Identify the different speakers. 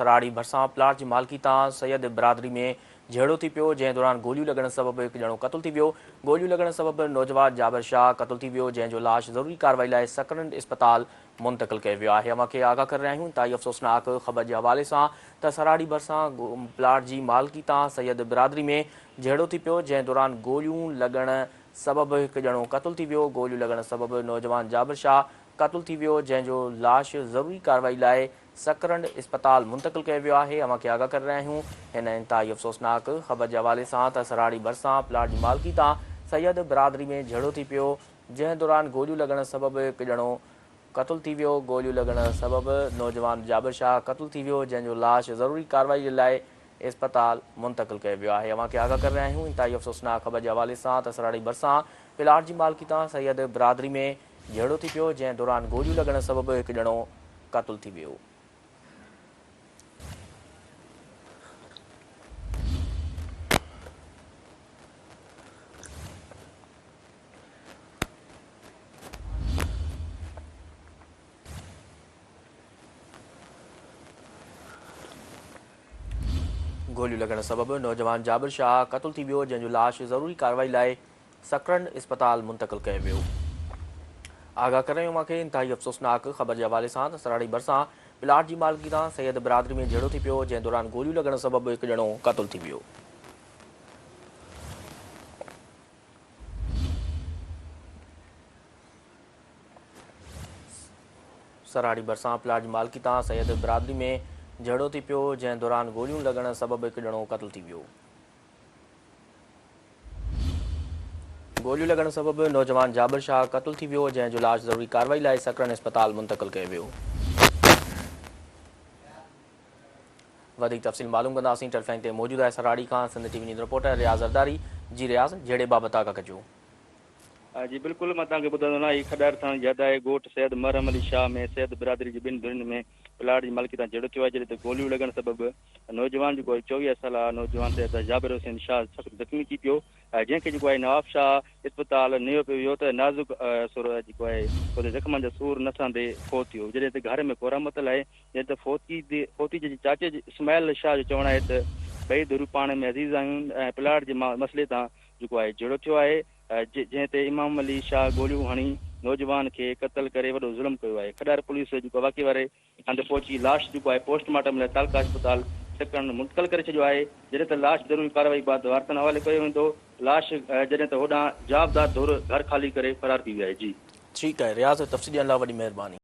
Speaker 1: सराड़ी भरसां प्लाट जी मालिकी तां सैयद बिरादरी में झेड़ो थी पियो, जंहिं दौरान गोलियूं लॻण सबबि हिकु ॼणो क़तल थी वियो। गोलियूं लॻण सबबि नौजवान जाबिर शाह क़तल थी वियो, जंहिंजो लाश ज़रूरी कार्रवाई लाइ सकरंद इस्पताल मुंतक़िल कयो वियो आहे। अव्हां खे आगाह करे रहिया आहियूं ताईं अफ़सोसनाक ख़बर जे हवाले सां त सराड़ी भरसां प्लाट जी मालिकी तां सैयद बिरादरी में झेड़ो थी पियो, जंहिं दौरान गोलियूं लॻण सबबि हिकु ॼणो क़तल थी वियो। गोलियूं लॻण सबबि नौजवान जाबिर शाह क़तल थी वियो, जंहिंजो लाश ज़रूरी कार्रवाई लाइ सकरंद इस्पताल मुंतक़िल कयो वियो आहे। अव्हां खे आगाह करे रहिया आहियूं हिन इंतहाई अफ़सोसनाक ख़बर जे हवाले सां त सराड़ी भरसां प्लाट जी मालिकी तां सैयद बिरादरी में झेड़ो थी पियो, जंहिं दौरान गोलियूं लॻण सबबि हिकु ॼणो क़तल थी वियो। गोलियूं लॻण सबबि नौजवान जाबिर शाह क़तल थी वियो, जंहिंजो लाश ज़रूरी कार्रवाई लाइ इस्पताल मुंतक़िल कयो वियो आहे। अव्हां खे आगाह करे रहिया आहियूं इंतहाई अफ़सोसनाक ख़बर जे हवाले सां त सराड़ी भरसां प्लाट जी मालिकी तां सैयद बिरादरी में झेड़ो थी पियो, जंहिं दौरान गोलियूं लॻण सबबि हिकु ॼणो क़तल थी वियो। गोलियूं लॻण सबबि नौजवान जाबिर शाह क़तल थी वियो, जंहिंजो लाश ज़रूरी कार्रवाई लाइ सकरंद इस्पताल मुंतक़िल कयो वियो। आगाह करे रहियूं मूंखे इंतहाई अफ़सोसनाक ख़बर जे हवाले सां त सराड़ी भरसां प्लाट जी मालिकी तां सैयद बिरादरी में झेड़ो थी पियो, जंहिं दौरान गोलियूं लॻण सबबि हिकु ॼणो क़तल थी वियो। सराड़ी भरसां प्लाट जी मालिकी तां सैयद बिरादरी में झेड़ो थी पियो, जंहिं दौरान गोलियूं लॻण सबबि हिकु ॼणो क़तल थी वियो। गोलियूं लॻण सबबि नौजवान जाबिर शाह क़तल थी वियो, जंहिंजो लाश ज़रूरी कार्रवाई लाइ सकरंद इस्पताल मुंतक़िल कयो वियो। वधीक तफ़सील मालूम कंदासीं। टेलीफोन ते मौजूदु आहे सराड़ी खां सिंध टीवी न्यूज़ रिपोर्टर रियाज़ ज़रदारी। जी रियाज़, जहिड़े बाबति आगाह कजो।
Speaker 2: जी बिल्कुलु, मां तव्हांखे ॿुधाईंदो न हीउ खॾार थाणे यादि आहे ॻोठ सैयद मरहम अली शाह में सैयद बिरादरी जी ॿिनि धुरियुनि में प्लाट जी मालिकी तां झेड़ो थियो आहे, जॾहिं त गोलियूं लॻण सबबि नौजवान जेको आहे 24 साला नौजवान सैयद जाबिर हुसैन शाह सख़्तु ज़ख़्मी थी पियो, जंहिंखे जेको आहे नवाब शाह इस्पताल नियो पियो वियो त नाज़ुक सुर जेको आहे उते ज़ख़्मनि जो सूर नसांदे फोत थियो, जॾहिं त घर में कोरामतल आहे, जॾहिं त फोती जे चाचे इस्माइल शाह जो चवणु आहे त ॿई धुरियूं पाण में अज़ीज़ आहिनि ऐं प्लाट जे मसइले तां जेको आहे झेड़ो थियो आहे, जंहिं ते इमाम अली शाह गोलियूं हणी नौजवान खे क़तल करे वॾो ज़ुल्म कयो आहे। खॾार पुलिस जेको वाक़े वारे हंधि पहुची लाश जेको आहे पोस्टमार्टम लाइ तालका अस्पताल सकरंद मुंतक़िल करे छॾियो आहे, जॾहिं त लाश ज़रूरी कार्रवाई बाद वारतनि हवाले कयो वेंदो। लाश जॾहिं त होॾां जाबदार धुर घर ख़ाली करे फ़रार थी विया आहे। जी
Speaker 1: ठीकु आहे रियाज़, तफ़सील ॾियण लाइ वॾी महिरबानी।